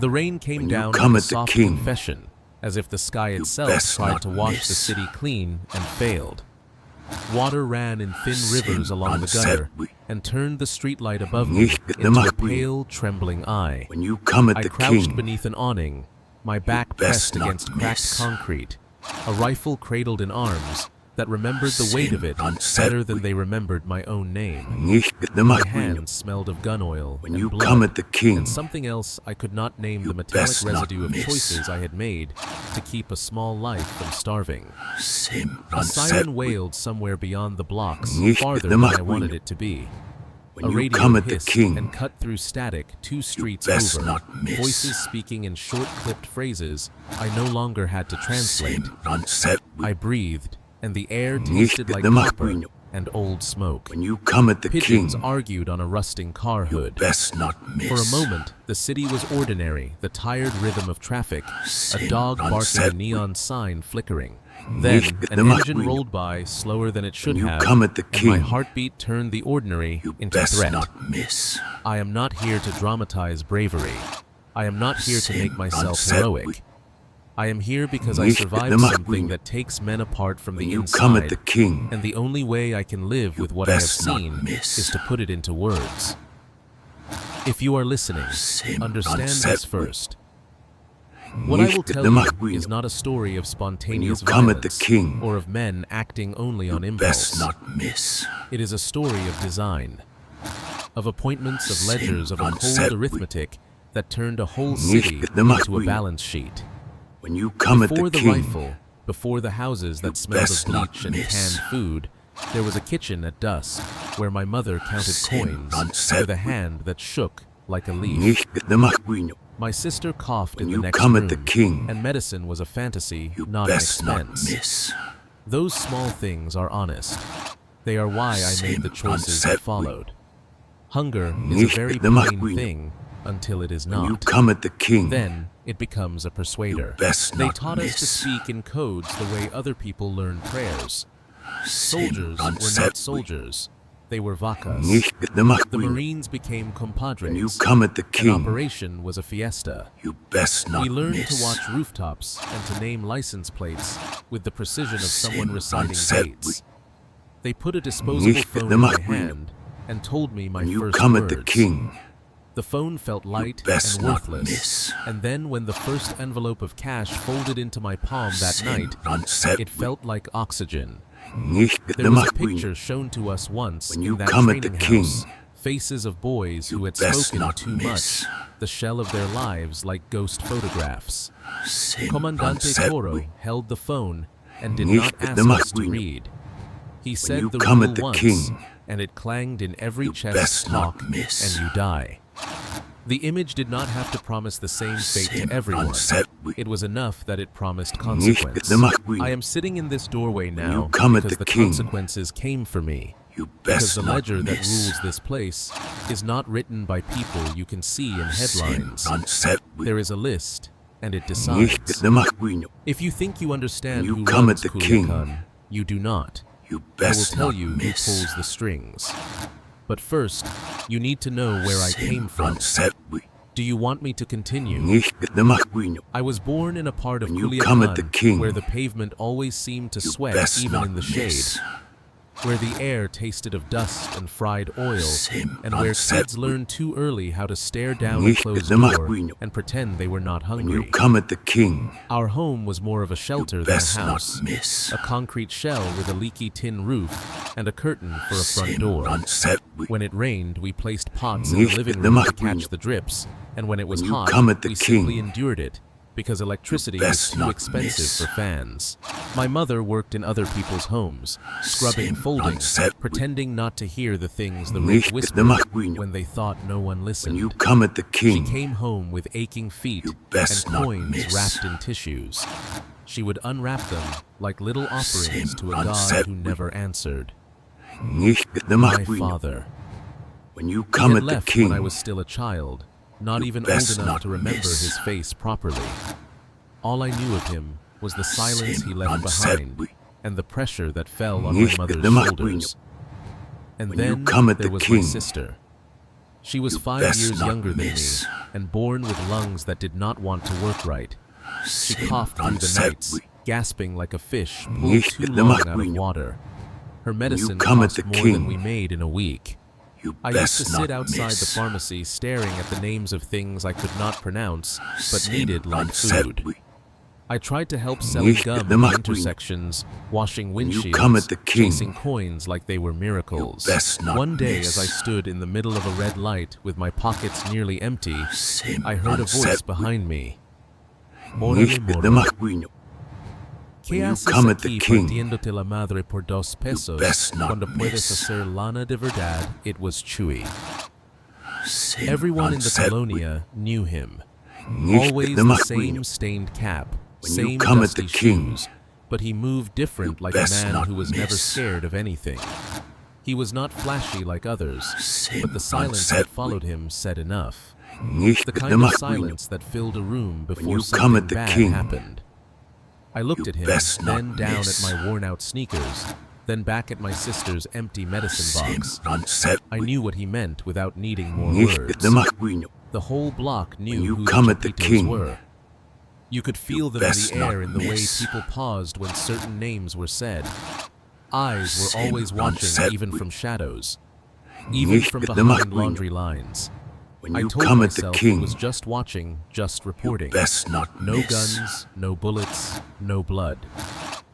The rain came down like a soft confession, as if the sky itself tried to wash the city clean and failed. Water ran in thin rivers along the gutter and turned the streetlight above me into a pale, trembling eye. I crouched beneath an awning, my back pressed against cracked concrete, a rifle cradled in arms that remembered the weight of it better than they remembered my own name. My hands smelled of gun oil and blood, and something else I could not name, the metallic residue of choices I had made to keep a small life from starving. A siren wailed somewhere beyond the blocks, farther than I wanted it to be. A radio hissed and cut through static 2 streets over, voices speaking in short-clipped phrases I no longer had to translate. I breathed, and the air tasted like copper and old smoke. Pigeons argued on a rusting car hood. For a moment, the city was ordinary, the tired rhythm of traffic, a dog barking a neon sign flickering. Then, an engine rolled by, slower than it should have, and my heartbeat turned the ordinary into threat. I am not here to dramatize bravery. I am not here to make myself heroic. I am here because I survived something that takes men apart from the inside, and the only way I can live with what I have seen is to put it into words. If you are listening, understand this first. What I will tell you is not a story of spontaneous violence or of men acting only on impulse. It is a story of design, of appointments, of ledgers, of a cold arithmetic that turned a whole city into a balance sheet. Before the rifle, before the houses that smelled of bleach and canned food, there was a kitchen at dusk where my mother counted coins with a hand that shook like a leaf. My sister coughed in the next room, and medicine was a fantasy, not an expense. Those small things are honest. They are why I made the choices that followed. Hunger is a very plain thing until it is not. Then it becomes a persuader. They taught us to speak in codes the way other people learn prayers. Soldiers were not soldiers. They were vacas. The Marines became compadres. An operation was a fiesta. We learned to watch rooftops and to name license plates with the precision of someone reciting dates. They put a disposable phone in my hand and told me my first words. The phone felt light and worthless, and then when the first envelope of cash folded into my palm that night, it felt like oxygen. There was a picture shown to us once in that training house, faces of boys who had spoken too much, the shell of their lives like ghost photographs. Comandante Toro held the phone and did not ask us to read. He said the rule once, and it clanged in every chest talk, and you die. The image did not have to promise the same fate to everyone. It was enough that it promised consequence. I am sitting in this doorway now because the consequences came for me. Because the ledger that rules this place is not written by people you can see in headlines. There is a list, and it decides. If you think you understand who runs Culiacán, you do not. I will tell you who pulls the strings. But first, you need to know where I came from. Do you want me to continue? I was born in a part of Culiacán where the pavement always seemed to sweat even in the shade, where the air tasted of dust and fried oil, and where kids learned too early how to stare down a closed door and pretend they were not hungry. Our home was more of a shelter than a house, a concrete shell with a leaky tin roof and a curtain for a front door. When it rained, we placed pots in the living room to catch the drips, and when it was hot, we simply endured it, because electricity was too expensive for fans. My mother worked in other people's homes, scrubbing foldings, pretending not to hear the things the rich whispered when they thought no one listened. She came home with aching feet and coins wrapped in tissues. She would unwrap them like little offerings to a God who never answered. My father. He had left when I was still a child, not even old enough to remember his face properly. All I knew of him was the silence he left behind and the pressure that fell on my mother's shoulders. And then there was my sister. She was 5 years younger than me, and born with lungs that did not want to work right. She coughed through the nights, gasping like a fish pulled too long out of water. Her medicine cost more than we made in a week. I used to sit outside the pharmacy staring at the names of things I could not pronounce, but needed like food. I tried to help selling gum at the intersections, washing windshields, chasing coins like they were miracles. One day, as I stood in the middle of a red light with my pockets nearly empty, I heard a voice behind me. Morale, morale. ¿Qué haces aquí partiéndote la madre por 2 pesos cuando puedes hacer lana de verdad? It was Chewy. Everyone in the colonia knew him. Always the same stained cap, same dusty shoes, but he moved different like a man who was never scared of anything. He was not flashy like others, but the silence that followed him said enough. The kind of silence that filled a room before something bad happened. I looked at him, then down at my worn-out sneakers, then back at my sister's empty medicine box. I knew what he meant without needing more words. The whole block knew who the Chapitos were. You could feel them in the air in the way people paused when certain names were said. Eyes were always watching even from shadows, even from behind laundry lines. I told myself it was just watching, just reporting. No guns, no bullets, no blood.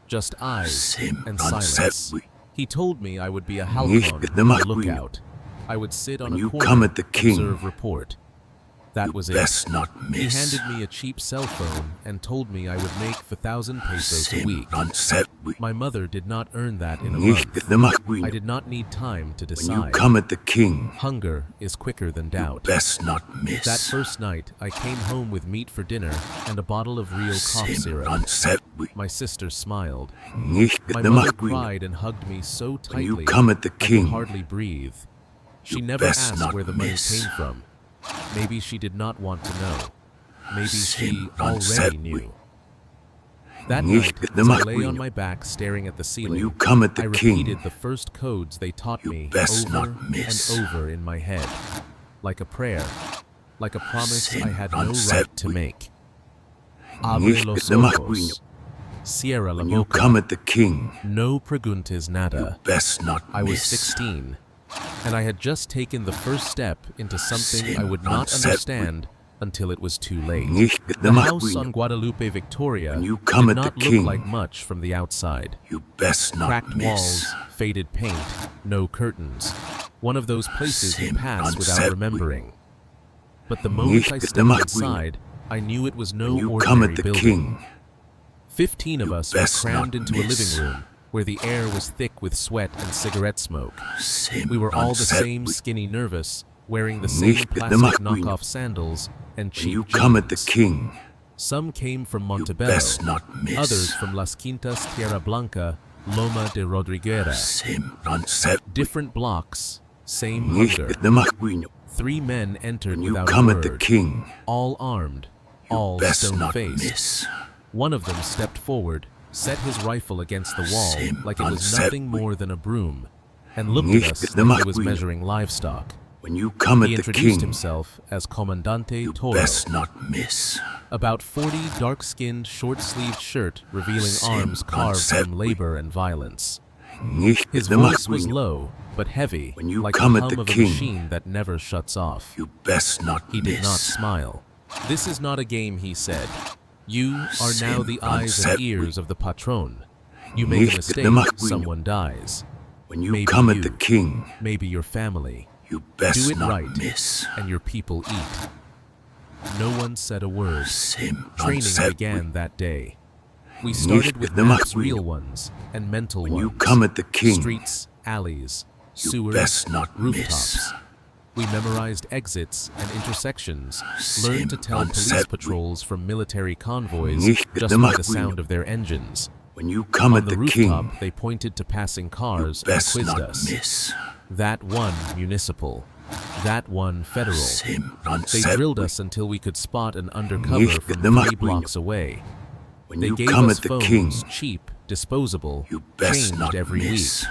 Just eyes and silence. He told me I would be a halcone, a lookout. I would sit on a corner, observe, report. That was it. He handed me a cheap cell phone and told me I would make 1,000 pesos a week. My mother did not earn that in a month. I did not need time to decide. Hunger is quicker than doubt. That first night, I came home with meat for dinner and a bottle of real cough syrup. My sister smiled. My mother cried and hugged me so tightly I could hardly breathe. She never asked where the money came from. Maybe she did not want to know. Maybe she already knew. That night, as I lay on my back staring at the ceiling, I repeated the first codes they taught me over and over in my head, like a prayer, like a promise I had no right to make. Abre los ojos. Cierra la boca. No preguntes nada. I was 16. And I had just taken the first step into something I would not understand until it was too late. The house on Guadalupe, Victoria did not look like much from the outside. Cracked walls, faded paint, no curtains. One of those places you pass without remembering. But the moment I stepped inside, I knew it was no ordinary building. 15 of us were crammed into a living room, where the air was thick with sweat and cigarette smoke. We were all the same skinny nervous, wearing the same plastic knockoff sandals and cheap jeans. Some came from Montebello, others from Las Quintas, Tierra Blanca, Loma de Rodriguera. Different blocks, same hunger. 3 men entered without a word, all armed, all stone-faced. One of them stepped forward, set his rifle against the wall like it was nothing more than a broom, and looked at us like he was measuring livestock. He introduced himself as Comandante Toro. About 40 dark-skinned, short-sleeved shirt revealing arms carved from labor and violence. His voice was low, but heavy, like the hum of a machine that never shuts off. He did not smile. "This is not a game," he said. "You are now the eyes and ears of the patron. You make a mistake, someone dies. Maybe you, maybe your family. Do it right, and your people eat." No one said a word. Training began that day. We started with maps, real ones, and mental ones. Streets, alleys, sewers, rooftops. We memorized exits and intersections, learned to tell police patrols from military convoys just by the sound of their engines. On the rooftop, they pointed to passing cars and quizzed us. That one municipal, that one federal. They drilled us until we could spot an undercover from 3 blocks away. They gave us phones, cheap, disposable, changed every week.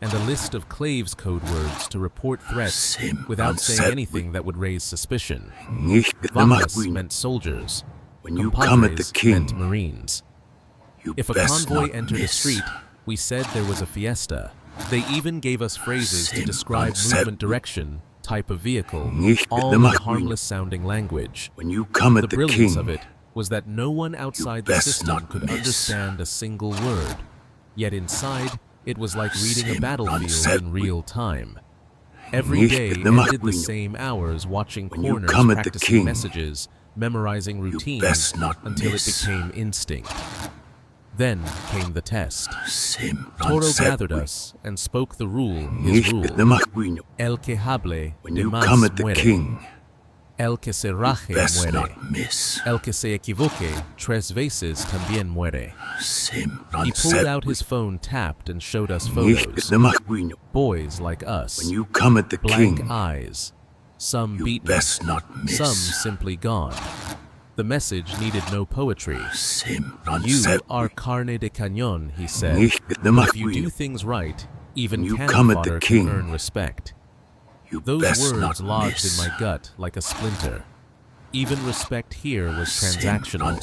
and a list of Clave's code words to report threats without saying anything that would raise suspicion. Vacas meant soldiers. When you come at the king, meant Marines. If a convoy entered a street, we said there was a fiesta. They even gave us phrases to describe movement direction, type of vehicle, all in harmless-sounding language. When you come at the brilliance of it was that no one outside the system could understand a single word. Yet inside, it was like reading a battlefield in real time. Every day ended the same hours watching corners, practicing messages, memorizing routines until it became instinct. Then came the test. Toro gathered us and spoke the rule, his rule. El que hable de más muere. El que se raje muere. El que se equivoque 3 veces también muere. He pulled out his phone, tapped, and showed us photos. Boys like us. When you come at the blank king, eyes. Some beaten, some simply gone. The message needed no poetry. You are carne de cañón, he said. If you do things right, even cannon fodder can earn respect. Those words lodged in my gut like a splinter. Even respect here was transactional.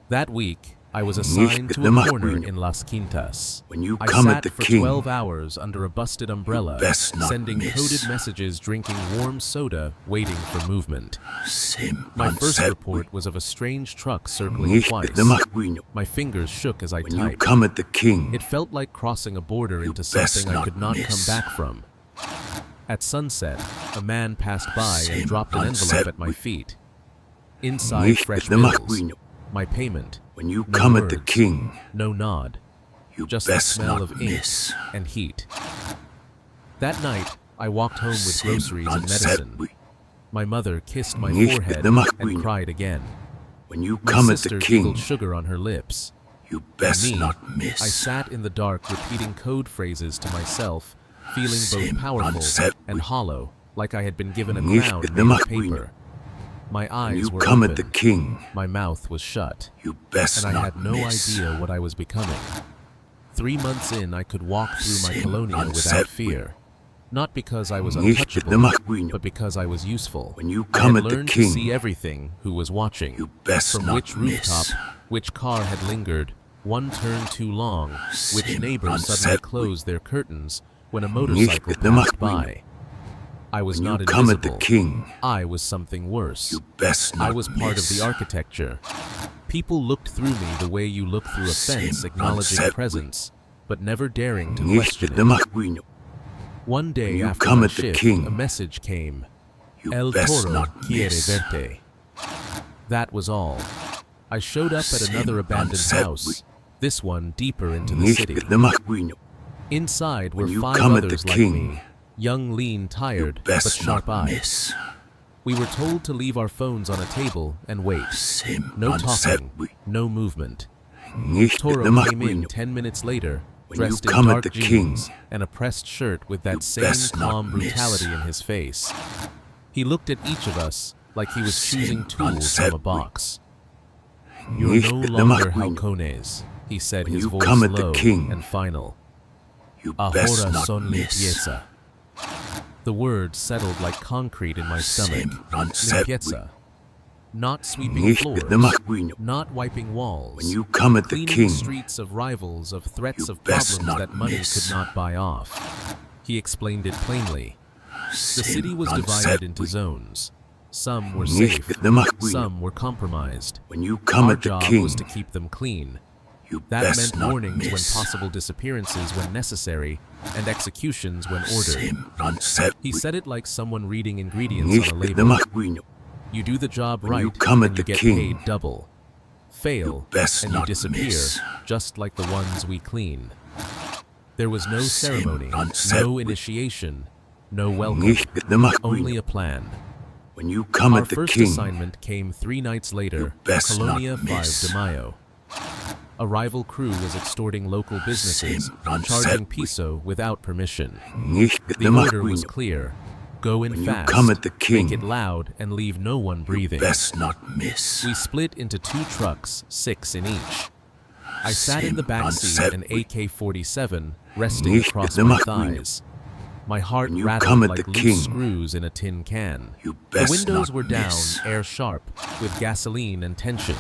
That week, I was assigned to a corner in Las Quintas. I sat for 12 hours under a busted umbrella, sending coded messages, drinking warm soda, waiting for movement. My first report was of a strange truck circling twice. My fingers shook as I typed. It felt like crossing a border into something I could not come back from. At sunset, a man passed by and dropped an envelope at my feet. Inside, fresh bills. My payment. When you no come words, at the king, no nod, just the smell of ink and heat. That night, I walked home with groceries and medicine. My mother kissed my forehead and cried again. When you my come at sister the king, jiggled sugar on her lips. You best me, not miss. I sat in the dark repeating code phrases to myself, feeling both powerful and hollow, like I had been given a crown made of paper. My eyes were open. At the king, my mouth was shut. You best and I had no miss. idea what I was becoming. 3 months in, I could walk through my colonia without fear. Not because I was untouchable, but because I was useful. When you come I at had the learned king, to see everything who was watching. You best from not which rooftop, miss. which car had lingered, one turn too long, which neighbor suddenly closed their curtains when a motorcycle passed by. I was not invisible. At the king, I was something worse. You best not I was part of the architecture. People looked through me the way you look through a fence, acknowledging presence, but never daring to question it. One day after my shift, a message came. El Toro quiere verte. That was all. I showed up at another abandoned house, this one deeper into the city. Inside were 5 others like me. Young, lean, tired, but sharp eyes. We were told to leave our phones on a table and wait. No talking, no movement. Toro came in 10 minutes later, dressed in dark jeans and a pressed shirt with that same calm brutality in his face. He looked at each of us like he was choosing tools from a box. You're no longer halcones, he said, his voice low and final. Ahora son limpieza. The words settled like concrete in my stomach. Limpieza. Not sweeping floors, not wiping walls, cleaning streets of rivals, of threats of problems that money could not buy off. He explained it plainly. The city was divided into zones. Some were safe, some were compromised. Our job was to keep them clean. That meant warnings when possible, disappearances when necessary, and executions when ordered. He said it like someone reading ingredients on a label. You do the job right, and you get paid double. Fail, and you disappear, just like the ones we clean. There was no ceremony, no initiation, no welcome, only a plan. Our first assignment came 3 nights later, Colonia 5 de Mayo. A rival crew was extorting local businesses, charging piso without permission. The order was clear. Go in fast, make it loud, and leave no one breathing. We split into 2 trucks, 6 in each. I sat in the back seat, an AK-47 resting across my thighs. My heart rattled like loose screws in a tin can. The windows were down, air sharp, with gasoline and tension.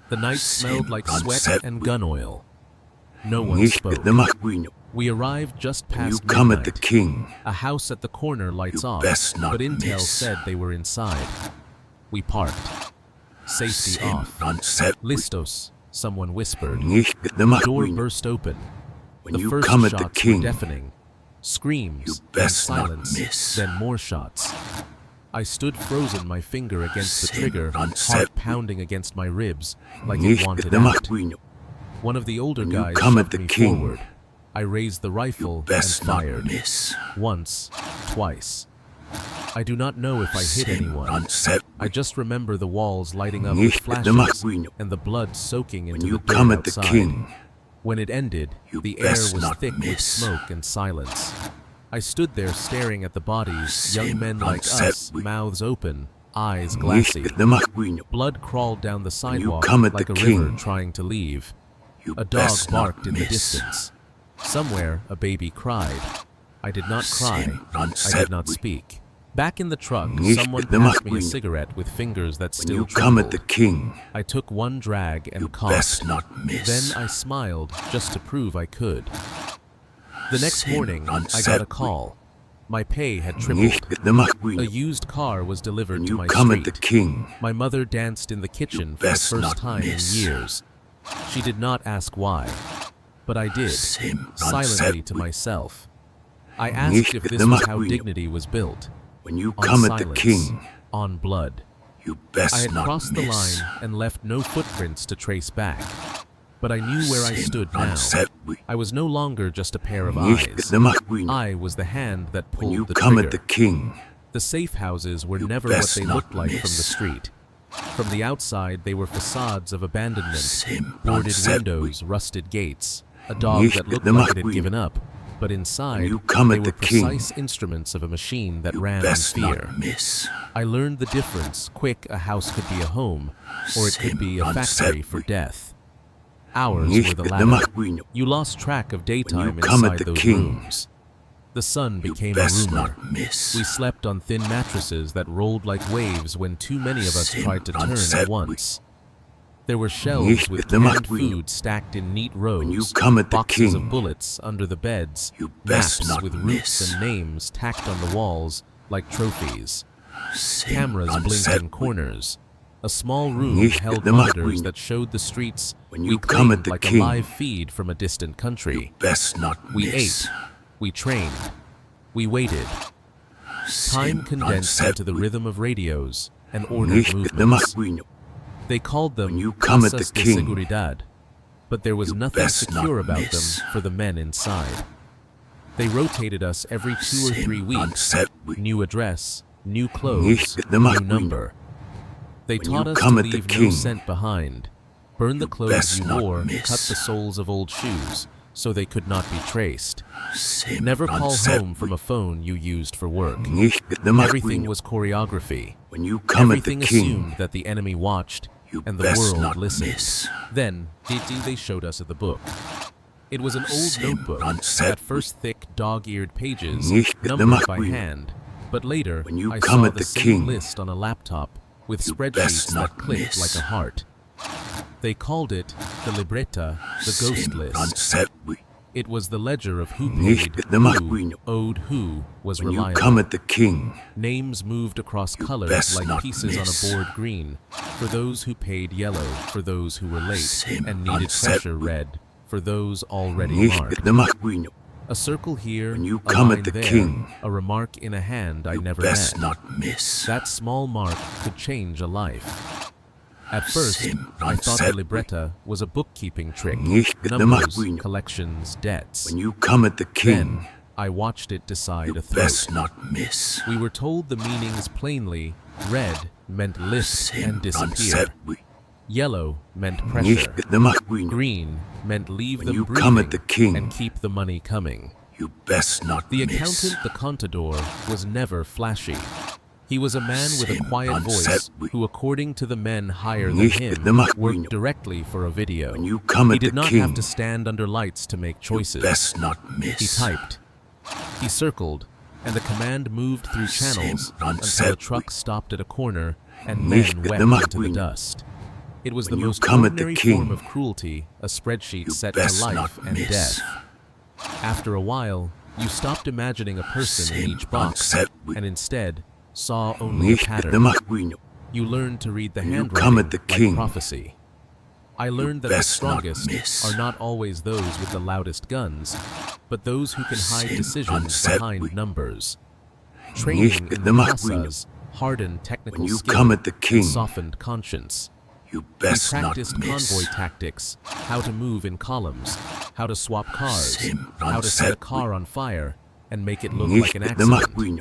The night smelled like sweat and gun oil. No one spoke. We arrived just past midnight. A house at the corner lights off, but intel said they were inside. We parked. Safety off. Listos, someone whispered. The door burst open. The first shots were deafening. Screams, and silence, then more shots. I stood frozen, my finger against the trigger, heart pounding against my ribs like it wanted out. One of the older guys shoved me forward. I raised the rifle and fired. Once, twice. I do not know if I hit anyone. I just remember the walls lighting up with flashes and the blood soaking into the dirt outside. When it ended, the air was thick with smoke and silence. I stood there staring at the bodies, young men like us, mouths open, eyes glassy. Blood crawled down the sidewalk like a river trying to leave. A dog barked in the distance. Somewhere, a baby cried. I did not cry. I did not speak. Back in the truck, someone passed me a cigarette with fingers that still trembled. I took one drag and coughed. Then I smiled just to prove I could. The next morning, I got a call. My pay had tripled. A used car was delivered to my street. My mother danced in the kitchen for the first time in years. She did not ask why, but I did, silently to myself. I asked if this was how dignity was built. On silence, on blood. I had crossed the line and left no footprints to trace back. But I knew where I stood now. I was no longer just a pair of eyes. I was the hand that pulled the trigger. The safe houses were never what they looked like from the street. From the outside, they were facades of abandonment, boarded windows, rusted gates, a dog that looked like it had given up. But inside, they were precise instruments of a machine that ran in fear. I learned the difference. Quick, a house could be a home, or it could be a factory for death. Ours were the latter. You lost track of daytime inside those rooms. The sun became a rumor. We slept on thin mattresses that rolled like waves when too many of us tried to turn at once. There were shelves with canned food stacked in neat rows, boxes of bullets under the beds, maps with routes and names tacked on the walls like trophies. Cameras blinked in corners. A small room held monitors that showed the streets we claimed like a live feed from a distant country. We ate. We trained. We waited. Time condensed into the rhythm of radios and ordered movements. They called them Casas de Seguridad, but there was nothing secure about them for the men inside. They rotated us every 2 or 3 weeks. New address, new clothes, new number. They taught us to leave no scent behind. Burn the clothes you wore, cut the soles of old shoes, so they could not be traced. Never call home from a phone you used for work. Everything was choreography. Everything assumed that the enemy watched and the world listened. Then, they showed us the book. It was an old notebook, at first thick, dog-eared pages, numbered by hand, but later I saw the same list on a laptop with spreadsheets that clicked like a heart. They called it the libreta, the ghost list. It was the ledger of who paid, who owed who, was reliable. Names moved across colors like pieces on a board green, for those who paid yellow, for those who were late and needed pressure red, for those already marked. A circle here, a line there, a remark in a hand I never met. That small mark could change a life. At first, I thought the libreta was a bookkeeping trick, numbers, collections, debts. Then, I watched it decide a throat. We were told the meanings plainly. Red meant lift and disappear. Yellow meant pressure. Green meant leave them breathing and keep the money coming. The accountant, the contador, was never flashy. He was a man with a quiet voice who, according to the men higher than him, worked directly for a video. He did not have to stand under lights to make choices. He typed. He circled, and the command moved through channels until a truck stopped at a corner and men wept into the dust. It was the most ordinary form of cruelty, a spreadsheet set to life and death. After a while, you stopped imagining a person in each box, and instead saw only a pattern. You learned to read the handwriting like prophecy. I learned that the strongest are not always those with the loudest guns, but those who can hide decisions behind numbers. Training in the casas hardened technical skill and softened conscience. We practiced convoy tactics, how to move in columns, how to swap cars, how to set a car on fire and make it look like an accident.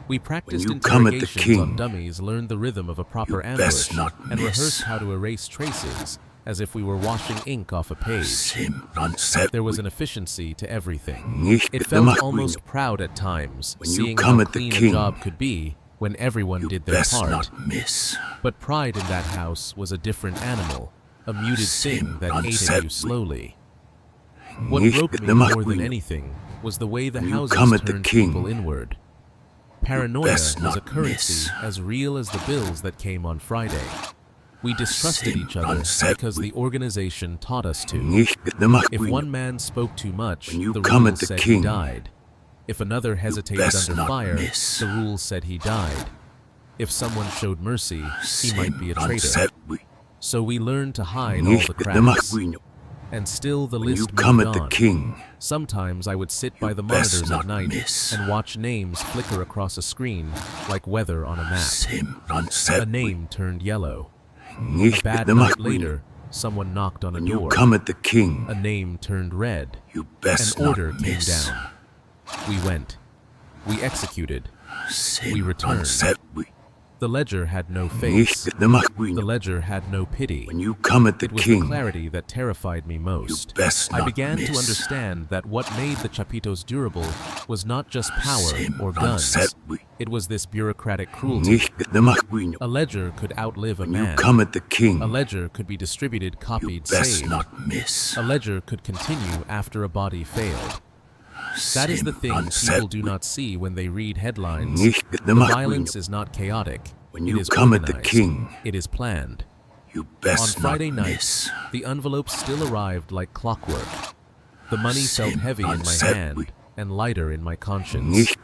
We practiced interrogations on dummies, learned the rhythm of a proper ambush, and rehearsed how to erase traces as if we were washing ink off a page. There was an efficiency to everything. It felt almost proud at times, seeing how clean a job could be when everyone did their part. But pride in that house was a different animal, a muted thing that ate at you slowly. What broke me more than anything was the way the houses turned people inward. Paranoia was a currency as real as the bills that came on Friday. We distrusted each other because the organization taught us to. If one man spoke too much, the rules said he died. If another hesitated under fire, the rules said he died. If someone showed mercy, he might be a traitor. So we learned to hide all the cracks. And still the list moved on. Sometimes I would sit by the monitors at night and watch names flicker across a screen like weather on a map. A name turned yellow. A bad night later, someone knocked on a door. A name turned red. An order came down. We went. We executed. We returned. The ledger had no face. The ledger had no pity. It was the clarity that terrified me most. I began to understand that what made the Chapitos durable was not just power or guns. It was this bureaucratic cruelty. A ledger could outlive a man. A ledger could be distributed, copied, saved. A ledger could continue after a body failed. That is the thing people do not see when they read headlines. The violence is not chaotic. It is organized. It is planned. On Friday nights, the envelopes still arrived like clockwork. The money felt heavy in my hand and lighter in my conscience.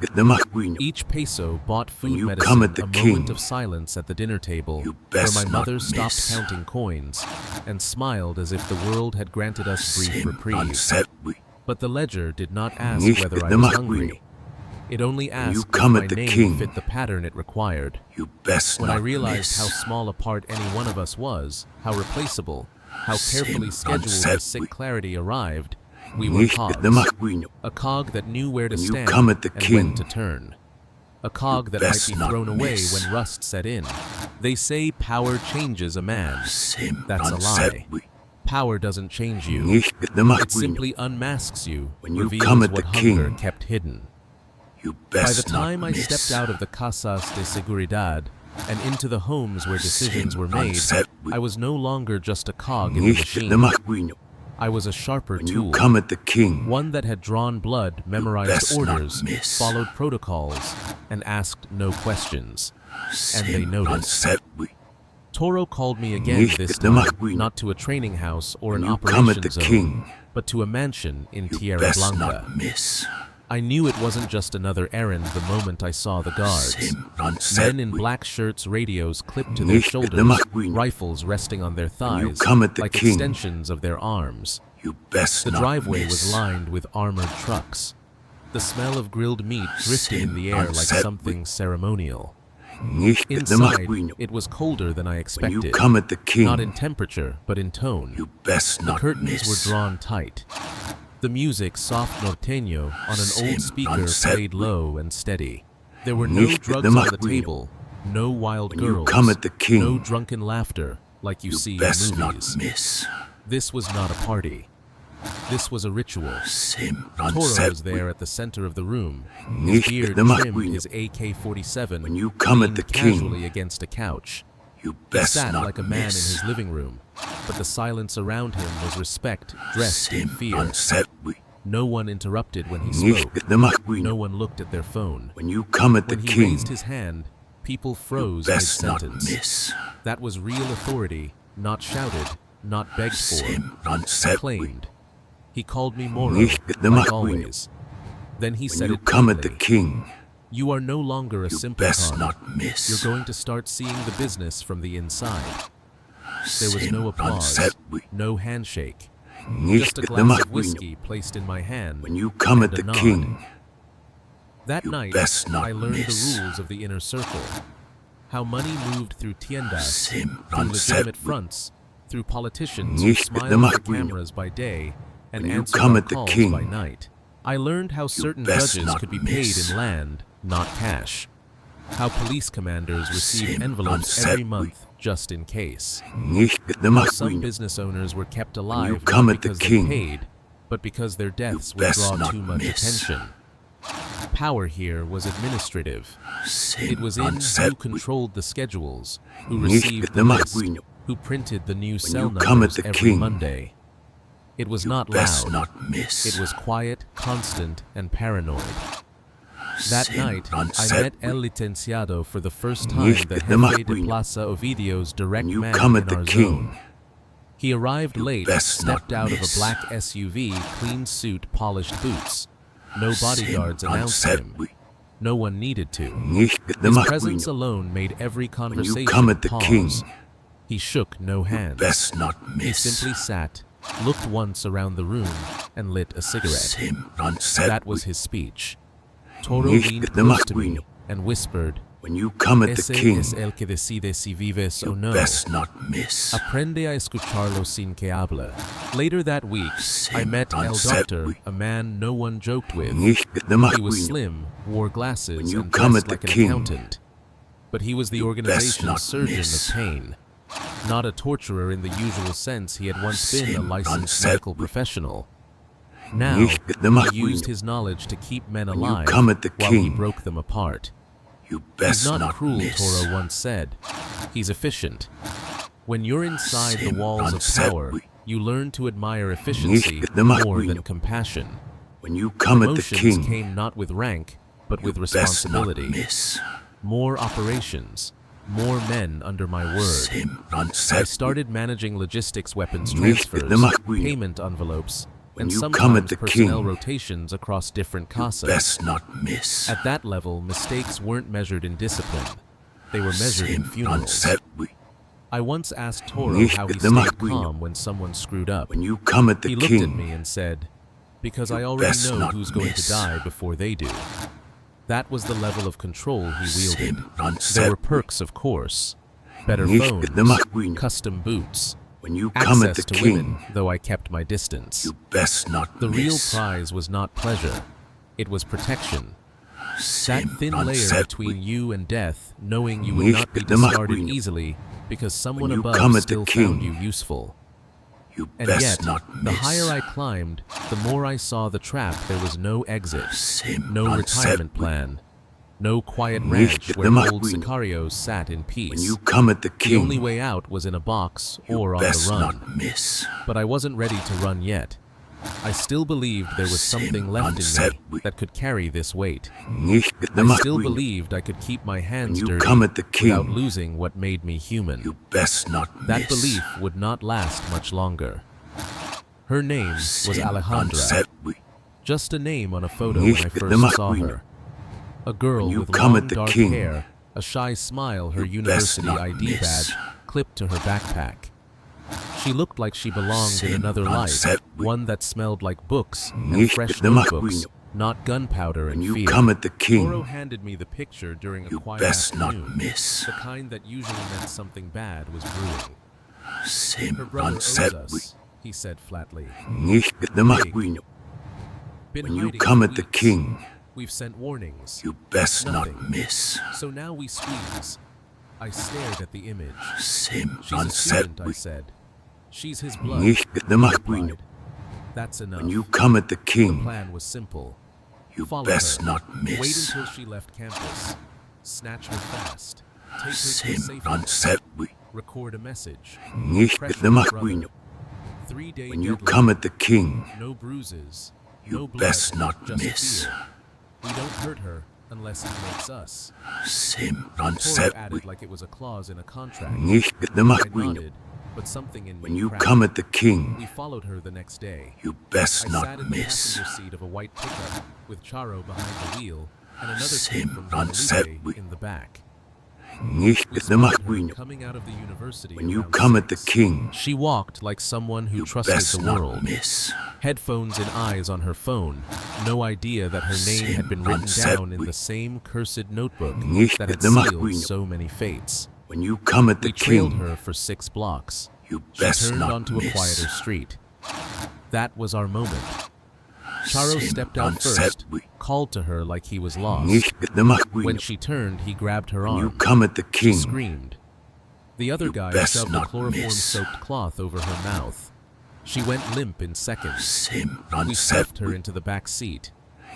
Each peso bought food medicine, a moment of silence at the dinner table where my mother stopped counting coins and smiled as if the world had granted us brief reprieve. But the ledger did not ask whether I was hungry. It only asked if my name fit the pattern it required. When I realized how small a part any one of us was, how replaceable, how carefully scheduled the sick clarity arrived, we were cogs. A cog that knew where to stand and when to turn. A cog that might be thrown away when rust set in. They say power changes a man. That's a lie. Power doesn't change you. It simply unmasks you, reveals what hunger kept hidden. By the time I stepped out of the casas de seguridad and into the homes where decisions were made, I was no longer just a cog in the machine. I was a sharper tool, one that had drawn blood, memorized orders, followed protocols, and asked no questions. And they noticed. Toro called me again this time, not to a training house or an operations zone, but to a mansion in Tierra Blanca. I knew it wasn't just another errand the moment I saw the guards. Men in black shirts, radios clipped to their shoulders, rifles resting on their thighs, like extensions of their arms. The driveway was lined with armored trucks. The smell of grilled meat drifted in the air like something ceremonial. Inside, it was colder than I expected, not in temperature, but in tone. The curtains were drawn tight. The music, soft norteño, on an old speaker played low and steady. There were no drugs on the table, no wild girls, no drunken laughter like you see in movies. This was not a party. This was a ritual. Toro Toro was there at the center of the room, his beard trimmed, his AK-47 When you come at the king, casually against a couch. You He best sat not like a man in miss. his living room, but the silence around him was respect dressed in fear. No one interrupted when he spoke. No one looked at their phone. When you come at the When he king, raised his hand, people froze best not mid-sentence. miss. That was real authority, not shouted, not begged for, claimed. He called me Moro, like always. Then he When said you it come at the plainly. king, You are no longer a you simpleton. best not miss. You're going to start seeing the business from the inside. There was no applause, no handshake, just a glass of whiskey placed in my hand. When you come at and the a nod. king, That you night, best not I learned miss. the rules of the inner circle. How money moved through tiendas, through When legitimate fronts, through politicians who smiled for cameras by day and you answered come our at the calls king, by night. I learned how certain best judges not could be paid miss. in land, not cash. How police commanders received envelopes every month just in case. How some business owners were kept alive come not at the because they king, paid, but because their deaths would best draw not too much miss. attention. Power here was administrative. It was in who controlled the schedules, who received the list, who printed the new cell you come at numbers the every king, Monday. It was not best loud. not miss. It was quiet, constant, and paranoid. That night, I met El Licenciado for the first time, the Jefe de Plaza Ovidio's direct you man come in at the our king, zone. He arrived late, best stepped not out of a miss. black SUV, clean suit, polished boots. No bodyguards announced him. No one needed to. His presence alone made every conversation come at the pause. king, He shook no hands. best not He miss. simply sat, looked once around the room, and lit a cigarette. That was his speech. Toro leaned close to me and whispered, When you come at the Ese king, es el que decide si vives o no. best not miss. Aprende a escucharlo sin que hable. Later that week, I met El Doctor, a man no one joked with. He was slim, wore glasses, you and come dressed at the like an king, accountant. But he was the best organization's not surgeon miss. of pain. Not a torturer in the usual sense he had once been a Sim licensed unsaid medical professional. Now, he used his knowledge to keep men When you alive come at the while he king, broke them apart. You He's best not not cruel, miss. Toro once said. He's efficient. When you're inside the Sim walls of unsaid. power, you learn to admire efficiency more than compassion. When you come at the Promotions king, came not with rank, but with you best not responsibility. miss. More operations, more men under my word. Sim I unsaid. started managing logistics, weapons Nicht transfers, the McQueen. payment envelopes, When and you come sometimes at the personnel king, rotations across different casas. Best not miss. At that level, mistakes weren't measured in discipline. They were measured in Sim funerals. unsaid. I once asked Toro Nicht how he the stayed McQueen. calm when someone screwed up. When you come at the He looked at king, me and said, because You I already best know not who's going to miss. die before they do. That was the level of control he wielded. Sim unsaid. There were perks, of course. Better Nicht phones, the McQueen. custom boots, When you come at access the to king, women, though I kept my distance. you best not The real miss. prize was not pleasure. It was protection. That Sim thin layer unsaid. between you and death, knowing you would Nicht not be the discarded McQueen. easily because someone When you above come at the still king, found you useful. You And best yet, not the miss. higher I climbed, the more I saw the trap. There was no exit, Sim no unsaid. retirement plan, no quiet Nicht ranch the where old McQueen. sicarios sat in peace. When you come at the The only king, way out was in a box or you on the best run. not miss. But I wasn't ready to run yet. I still believed there was something left in me that could carry this weight. Nicht the I still McQueen. believed I could keep my hands you dirty come at the without king, losing what made me human. You best not That miss. belief would not last much longer. Her name was Sim Alejandra, unsaid. just a name on a photo when I Nicht the first saw McQueen. her. A girl When you with come long at the dark king, hair, a shy smile, her you best university not ID miss. badge clipped to her backpack. She looked like she belonged in Sim another life, unsaid. one that smelled like books and Nicht fresh the notebooks, McQueen. not gunpowder When and you fear. come at the king, Toro handed me the picture during a you quiet best afternoon. not miss. The kind that usually meant something bad was brewing. Her Sim brother owes unsaid. us, he said flatly. Nicht the McQueen. Been When you hiding come for at the weeks. king, We've sent warnings. you best Nothing. not miss. So now we squeeze. I stared at the image. Sim She's a unsaid. student, I said. She's his blood. Nicht the he McQueen. replied. That's enough. When you come at the The king, plan was simple. you Follow best her. not Wait miss. until she left campus. Snatch her fast. Take her to a Sim safe non house. servi. Record a message. Nicht Pressure the your McQueen. brother. 3-day When you deadline. come at the king, No bruises. you no blood, best not just miss. fear. We don't hurt her unless he makes us. Sim non Toro servi. added like it was a clause in a contract. Nicht the I McQueen. nodded, but something in When me you cracked. come at the king, We followed her the next day. you I best sat not in the miss. passenger seat of a white pickup with Charo behind the wheel and another Sim kid from non Guadalupe servi. in the back. Nicht We the spotted her McQueen. coming out of the university When you around come at the 6. king, She walked like someone who you trusted best the not world. miss. Headphones and eyes on her phone. No idea that her name had been written down in the same cursed notebook that had sealed so many fates. When you come at the We trailed king, her for 6 blocks. you She best turned not onto a miss. quieter street. That was our moment. Charo Sim stepped non out first, servi. called to her like he was lost. Nicht the When McQueen. she turned, he grabbed her When you arm. come at the She king, screamed. The other You guy best shoved a not chloroform-soaked cloth over her mouth. She went limp in seconds. Sim non We stuffed her servi. into the back seat,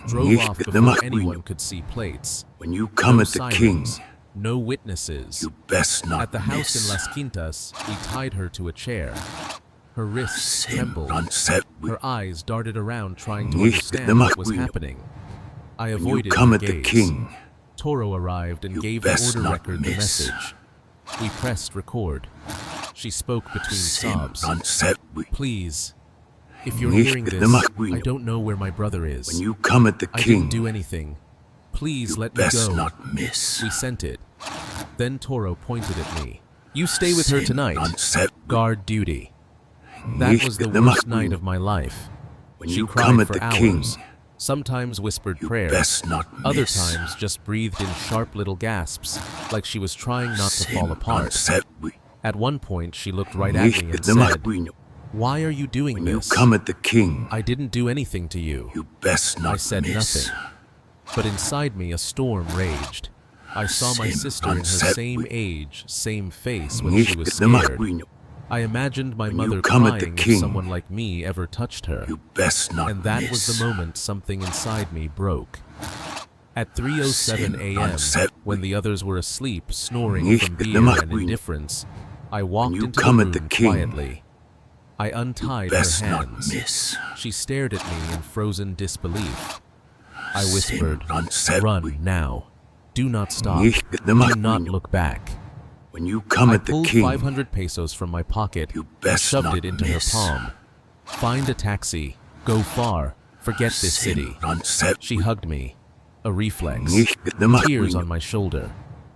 drove Nicht off the before McQueen. anyone could see plates. When you come No at the king, sirens, no witnesses. you best not At the house miss. in Las Quintas, we tied her to a chair. Her wrists Sim trembled. non servi. Her eyes darted around trying to Nicht the understand what was McQueen. happening. I When you avoided come her at the gaze. king, Toro arrived and You gave the best order not record the miss. message. We pressed record. She spoke between Sim sobs. non servi. Please, if you're Nicht hearing the this, McQueen. I don't know where my brother is. When you come at the I king, didn't do anything. Please you let me best go. not miss. We sent it. Then Toro pointed at me. You stay with her Sim tonight. non servi. Guard duty. That Nicht was the the worst McQueen. night of my life. When She you cried come at for the hours. king, Sometimes whispered you prayers. best not Other miss. times just breathed in sharp little gasps, like she was trying not to Sim fall non apart. servi. At one point, she looked right at Nicht me and the said, McQueen. "Why are you doing When you this? come at the king, I didn't do anything to you." you best not I said miss. nothing. But inside me, a storm raged. I saw my Sim sister in her non same servi. age, same face when Nicht she was the scared. McQueen. I imagined my When you mother come at the crying if king, someone like me ever touched her. You best not And that miss. was the moment something inside me broke. At 3:07 Sim a.m., non servi. when the others were asleep, snoring Nicht from the beer and McQueen. indifference, I walked you into come the at the room king, quietly. I untied her Best not hands. miss. She stared at me in frozen disbelief. I whispered, Sim non servi. "Run now. Do not stop. Nicht the Do not McQueen. look back." When you come I at the pulled king, 500 pesos from my pocket You and best shoved not it into miss. her palm. "Find a taxi. Go far. Forget this Sim city." non servi. She hugged me. A reflex. Nicht the Tears McQueen. on my shoulder.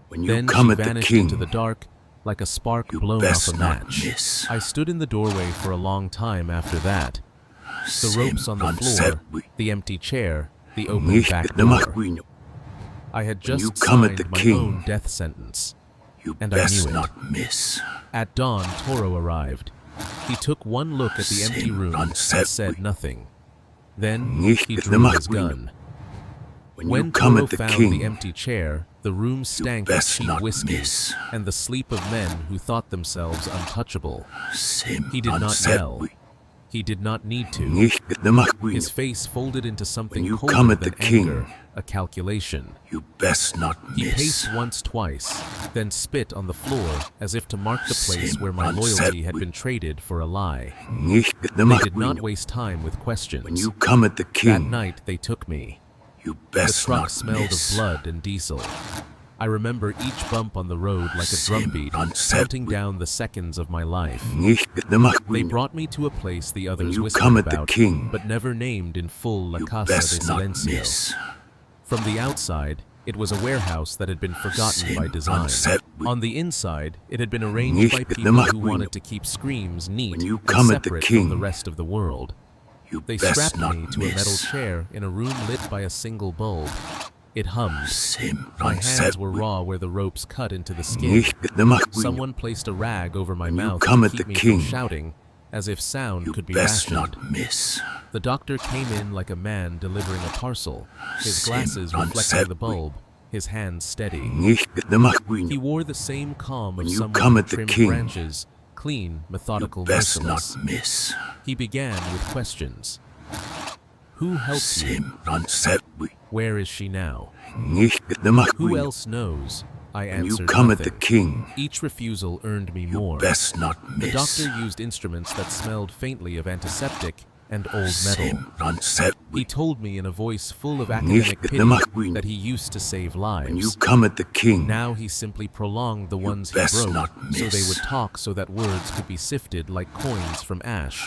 When you Then come she at the vanished king, into the dark like a spark You blown off best a not match. miss. I stood in the doorway for a long time after that. The Sim ropes on the non floor, servi. the empty chair, the open Nicht back the door. McQueen. I had When you just come at signed the my king, own death sentence. You And I best knew it. not miss. At dawn, Toro arrived. He took one look at the empty Sim room non and servi. said nothing. Then Nicht he the drew his McQueen. gun. When When you come Toro at the found king, the empty chair, the room stank of best cheap not whiskey miss. and the sleep of men who thought themselves untouchable. Sim He did non not yell. servi. He did not need to. Nicht the McQueen. His face folded into something you colder come at than the king, anger, a calculation. You best not He miss. paced once, twice, then spit on the floor as if to mark the place Sim where my non loyalty had servi. been traded for a lie. Nicht the They did not McQueen. waste time with questions. When you come at the That king, night they took me. You The best truck not smelled miss. of blood and diesel. I remember each bump on the road like a Sim drumbeat, non servi. counting down the seconds of my life. Nicht the They McQueen. brought me to a place the others you whispered come at the about, king, but never named in full La You Casa de best not Silencio. miss. From the outside, it was a warehouse that had been forgotten Sim by non design. servi. On the inside, it had been arranged Nicht by the people who McQueen. wanted to keep screams neat When you and come at the separate king, from the rest of the world. You They best strapped not me to a metal miss. chair in a room lit by a single bulb. It hummed. Sim My non hands were servi. raw where the ropes cut into the skin. Nicht the McQueen. Someone placed a rag over my When you mouth come to at keep the me king, from shouting, as if sound You could be best rationed. not miss. The doctor came in like a man delivering a parcel, his Sim glasses non reflecting the servi. bulb, his hands steady. Nicht the McQueen. He wore the same calm When of you someone come who at the trimmed king, branches, clean, methodical, best merciless. not miss. He began with questions. Who helped you? Where is she now? Who else knows? I When you answered come at the nothing. king, Each refusal earned me you more. best not The miss. doctor used instruments that smelled faintly of antiseptic and old metal. He told me in a voice full of academic pity that he used to save When you lives. come at the king, Now he simply prolonged the ones he best broke not so they miss. would talk so that words could be sifted like coins from ash.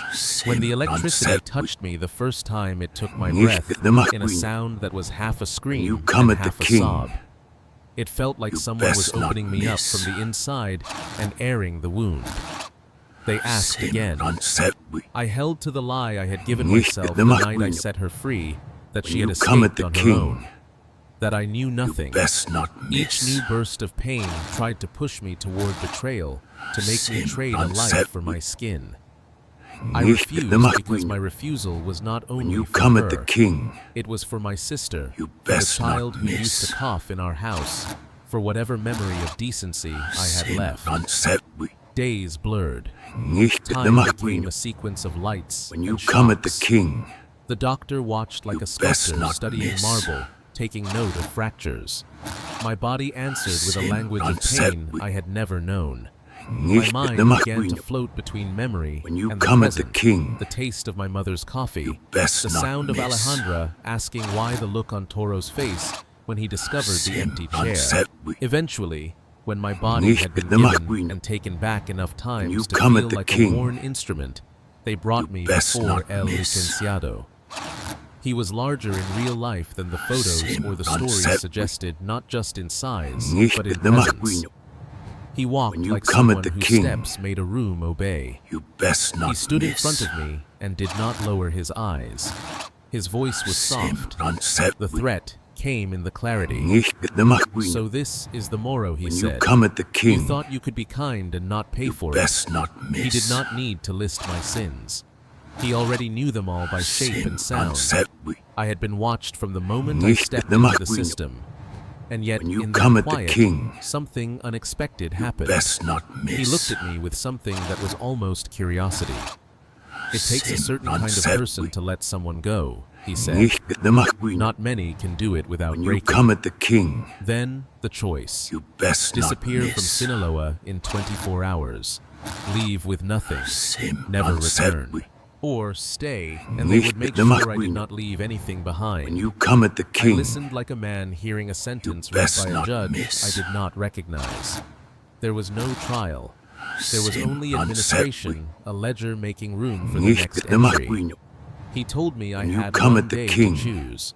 When the electricity touched me the first time, it took my breath in a sound that was half a scream you come and at the half a king, sob. It felt like you someone was best not opening me up miss. from the inside and airing the wound. They asked again. I held to the lie I had given myself the night I set her free, that she had you come at escaped the on her king, own, that I knew nothing. best not Each miss. new burst of pain tried to push me toward betrayal, to make me trade a life for my skin. I refused because my refusal was not When only you for come her, at the king, it was for my sister, you for the best not child who used miss. to cough in our house, for whatever memory of decency I had left. Days blurred. Time became a sequence of lights When you and come at the shocks. king, The doctor watched like you a best sculptor not studying miss. marble, taking note of fractures. My body answered with a Sin language of pain unsettled. I had never known. My mind began to float between memory when you and the come at the present, king, the taste of my mother's coffee, best the not sound of miss. Alejandra asking why the look on Toro's face when he discovered the Sin empty chair. unsettled. Eventually, when my body had been given and taken back enough you times to come at feel the like king, a worn instrument, they brought you me best before not El miss. Licenciado. He was larger in real life than the photos Sin or the stories unsettled. suggested, not just in size, Nicht but in the presence. McQueen. He walked When you like come at someone the whose king, steps made a room obey. you best not He stood in miss. front of me and did not lower his eyes. His voice was Sin soft. unsettled. The threat came in the clarity. Nicht the McQueen. So this is the Moro, he when said. you come at the king, You thought you could be kind and not pay you for it. best not miss. He did not need to list my sins. He already knew them all by shape Sin and sound. unsettled. I had been watched from the moment I Nicht stepped the into the McQueen. system. And yet, When you in come that at the quiet, king, something unexpected you happened. best not miss. He looked at me with something that was almost curiosity. It takes a Sin certain kind of unsettled. person to let someone go, he said. Nicht the McQueen. Not many can do it without when you breaking. come at the king, Then, the choice. you best Disappear not from miss. Sinaloa in 24 hours. Leave with nothing. Sin Never unsettled. return. Or stay, and they would make the sure I did McQueen. not leave anything behind. When you come at the I king, listened like a man hearing a sentence read best by a not judge miss. I did not recognize. There was no trial. There was Sin only unsettled. administration, a ledger making room for the Nicht next the entry. McQueen. He told me I When you had come one at the day king, to choose.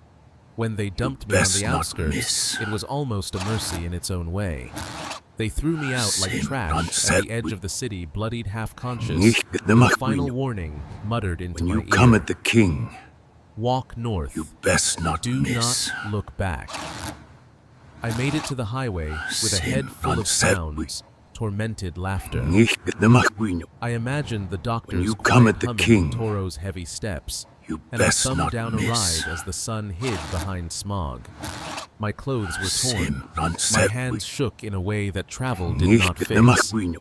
When they dumped me on best the not outskirts, miss. it was almost a mercy in its own way. They threw me out like Sin trash at the unsettled. edge of the city, bloodied half-conscious, Nicht the with a final McQueen. warning muttered into When my you ear. come at the king, Walk north. you best not Do miss. not look back. I made it to the highway with a Sin head full of unsettled. sounds, tormented laughter. Nicht the McQueen. I imagined the doctor's you quiet come at the humming king, Toro's heavy steps, You and I best thumbed not down a miss. ride as the sun hid behind smog. My clothes were Sin torn. My unsettled. hands shook in a way that travel did Nicht not the fix. McQueen.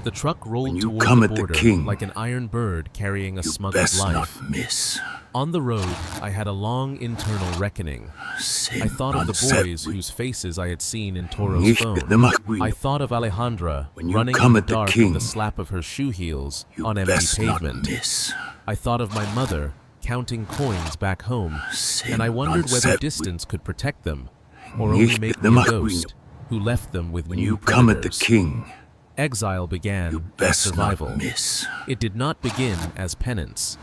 The truck rolled When you toward come the at the border king, like an iron bird carrying a You smuggled best life. not miss. On the road, I had a long internal reckoning. Sin I thought of the unsettled. boys whose faces I had seen in Toro's Nicht phone. the McQueen. I thought of Alejandra When you running come in the at the dark king, with the slap of her shoe heels You on empty best not pavement. miss. I thought of my mother counting coins back home, Sin and I wondered whether unsettled. distance could protect them, or only Nicht make the me a McQueen. ghost who left them with When new you come at the predators. king, Exile began you as best survival. not miss. It did not begin as penance.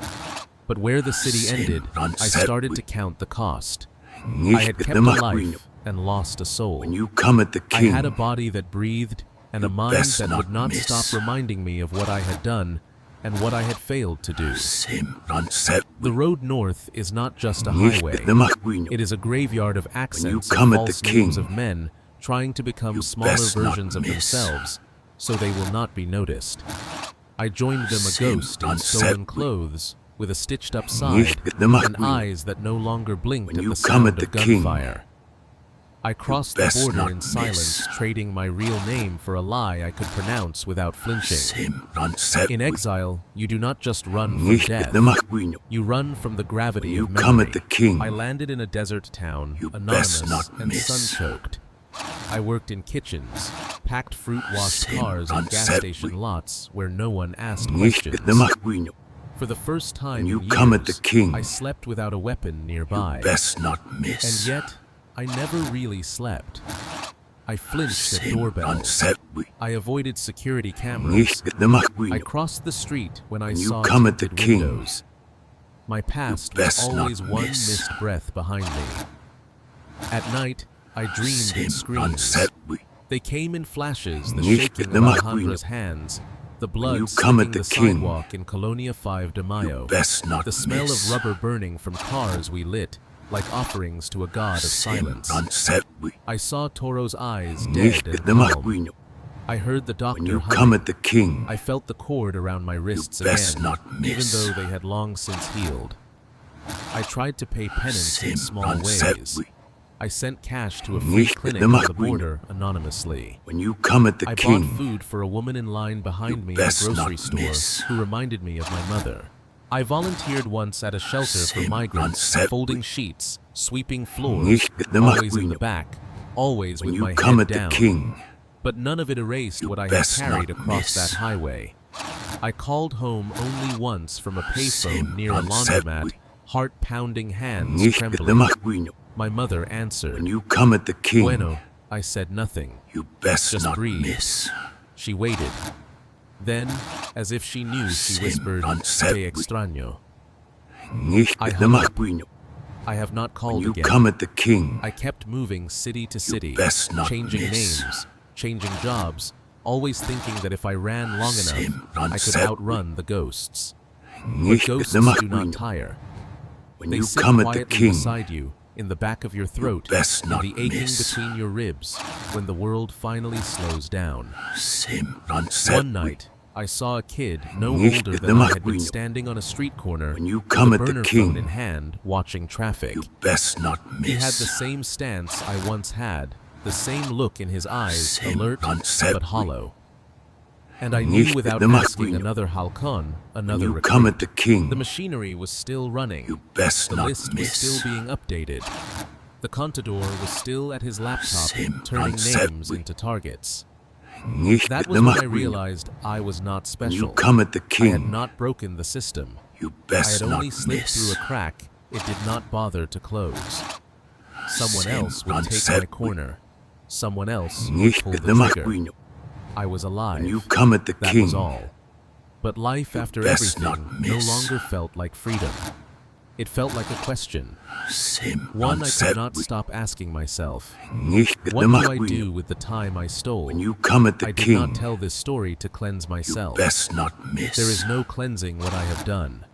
But where the city Sin ended, I unsettled. started to count the cost. I Nicht had kept the a McQueen. life and lost a soul. When you come at the I king, had a body that breathed and a You mind best that not would not miss. stop reminding me of what I had done and what I had failed to do. Sin unsettled. The road north is not just a Nicht highway. the McQueen. It is a graveyard of accents come and at the false names king, of men trying to become you smaller best not versions of miss. themselves so they will not be noticed. I joined them a Sin ghost in stolen unsettled. clothes with a stitched up side Nicht the and McQueen. eyes that no longer blinked When at you the come sound at of the king, gunfire. I crossed the border in silence, trading my real name for a lie I could pronounce without flinching. In exile, you do not just run from death. You run from the gravity of memory. I landed in a desert town, anonymous and sun-choked. I worked in kitchens, packed fruit-washed cars in gas station lots where no one asked questions. For the first time in years, I slept without a weapon nearby. And yet, I never really slept. I flinched at doorbells. I avoided security cameras. I crossed the street when I saw tinted windows. My past was always one missed breath behind me. At night, I dreamed in screams. They came in flashes, the shaking of Alejandra's hands, the blood slicking the sidewalk in Colonia 5 de Mayo, the smell of rubber burning from cars we lit, like offerings to a god of silence. I saw Toro's eyes dead and calm. I heard the doctor humming. I felt the cord around my wrists again, even though they had long since healed. I tried to pay penance in small ways. I sent cash to a free clinic on the border anonymously. I bought food for a woman in line behind me at a grocery store who reminded me of my mother. I volunteered once at a shelter for migrants, folding sheets, sweeping floors, always in the back, always with my head down. But none of it erased what I had carried across that highway. I called home only once from a payphone near a laundromat, heart-pounding hands trembling. My mother answered. Bueno, I said nothing. Just breathe. She waited. Then, as if she knew, she whispered, Te extraño. I hung up. I have not called again. I kept moving city to city, changing names, changing jobs, always thinking that if I ran long enough, I could outrun the ghosts. But ghosts do not tire. They sit quietly beside you, in the back of your throat, in the aching between your ribs, when the world finally slows down. One night, I saw a kid no older than I had been standing on a street corner with a burner phone in hand, watching traffic. He had the same stance I once had, the same look in his eyes, alert but hollow. And I knew without asking another halcon, another recruit. The machinery was still running. The list was still being updated. The contador was still at his laptop, turning names into targets. That was when I realized I was not special. I had not broken the system. I had only slipped through a crack it did not bother to close. Someone else would take my corner. Someone else would pull the trigger. I was alive. That was all. But life after everything no longer felt like freedom. It felt like a question. One I could not stop asking myself. What do I do with the time I stole? I did not tell this story to cleanse myself. There is no cleansing what I have done.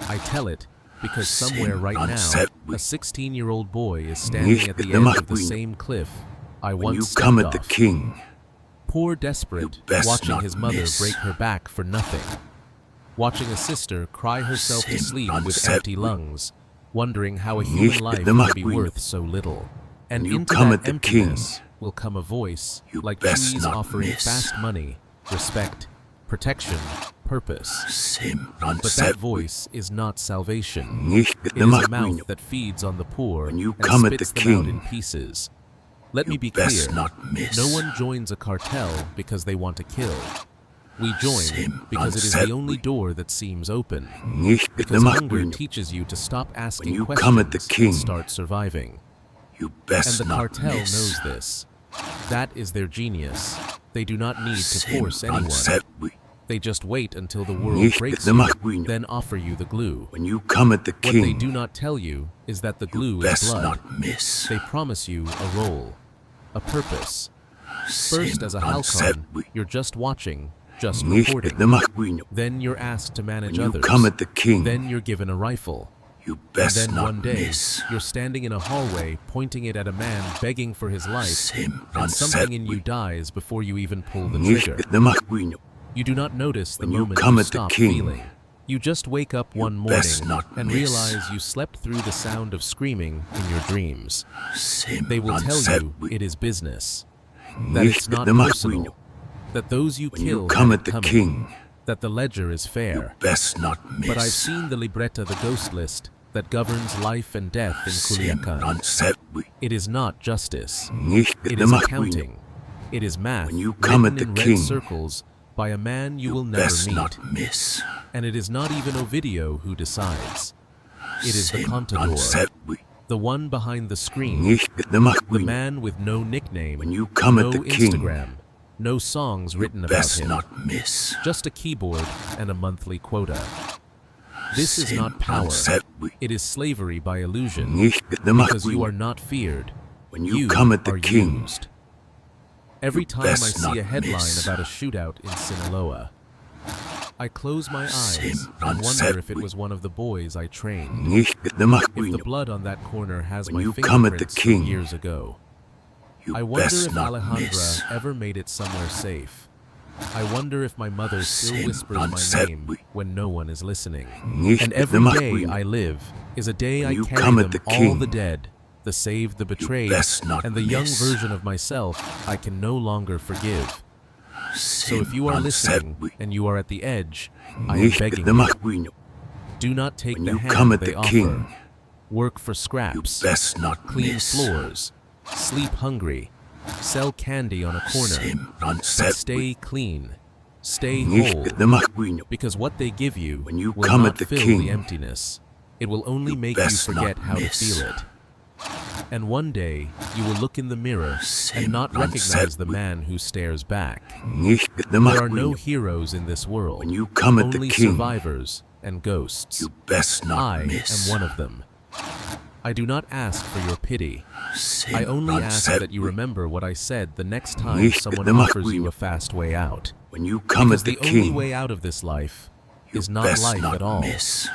I tell it because somewhere right now, a 16-year-old boy is standing at the edge of the same cliff I once stepped off. Poor desperate, watching his mother break her back for nothing. Watching a sister cry herself to sleep with empty lungs, wondering how a human life can be worth so little. And into that emptiness will come a voice, like trees offering fast money, respect, protection, purpose. But that voice is not salvation. It is a mouth that feeds on the poor and spits them out in pieces. Let me be clear, no one joins a cartel because they want to kill. We join because it is the only door that seems open. Because hunger teaches you to stop asking questions and start surviving. And the cartel knows this. That is their genius. They do not need to force anyone. They just wait until the world breaks you, then offer you the glue. What they do not tell you is that the glue is blood. They promise you a role, a purpose. First, as a halcon, you're just watching, just reporting. Then you're asked to manage others. Then you're given a rifle. And then one day, you're standing in a hallway pointing it at a man begging for his life, and something in you dies before you even pull the trigger. You do not notice the moment you stop feeling. You just wake up one morning and realize you slept through the sound of screaming in your dreams. They will tell you it is business, that it's not personal, that those you kill come have at the coming, king, that the ledger is fair. best not miss. But I've seen the libretta, the ghost list, that governs life and death in Culiacán. It is not justice. It is accounting. It is math When you come written at the in red king, circles by a man you will never best meet. not miss. And it is not even Ovidio who decides. It is the contador, the one behind the screen, the man with no nickname, When you come no at the king, Instagram, no songs written about best him, not miss. just a keyboard and a monthly quota. This is not power. It is slavery by illusion, because you are not feared. When you come at the are king, used. Every time I best see a not headline miss. about a shootout in Sinaloa, I close my eyes and wonder if it was one of the boys I trained. If the blood on that corner has When my you come at the fingerprints king, from years ago. you I wonder best if not Alejandra miss. ever made it somewhere safe. I wonder if my mother still Sin whispers my unsaid name we. when no one is listening. And And every day I live is a day When I you carry come them at the all king, the dead, the saved, the betrayed, best not and the young miss. version of myself I can no longer forgive. So if you are unsaid listening we. and you are at the edge, I am begging you, do not take When the you hand come at they the offer. king, Work for you scraps, best not clean miss. floors, sleep hungry, sell candy on a corner, Sin but unsaid stay we. clean, stay whole, because what they give you When you will come not at the fill king, the emptiness. It will only you make you best forget not how to miss. feel it. And one day, you will look in the mirror Sin and not recognize unsaid the we. man who stares back. There There are no heroes in this world, When you come at the only king, survivors and ghosts. you best not I miss. am one of them. I do not ask for your pity. Sin I only ask unsaid that you we. remember what I said the next time Nicht someone the offers you Makwino. a fast way out. When you come Because at the the only king, way out of this life you is not best life not at all. miss.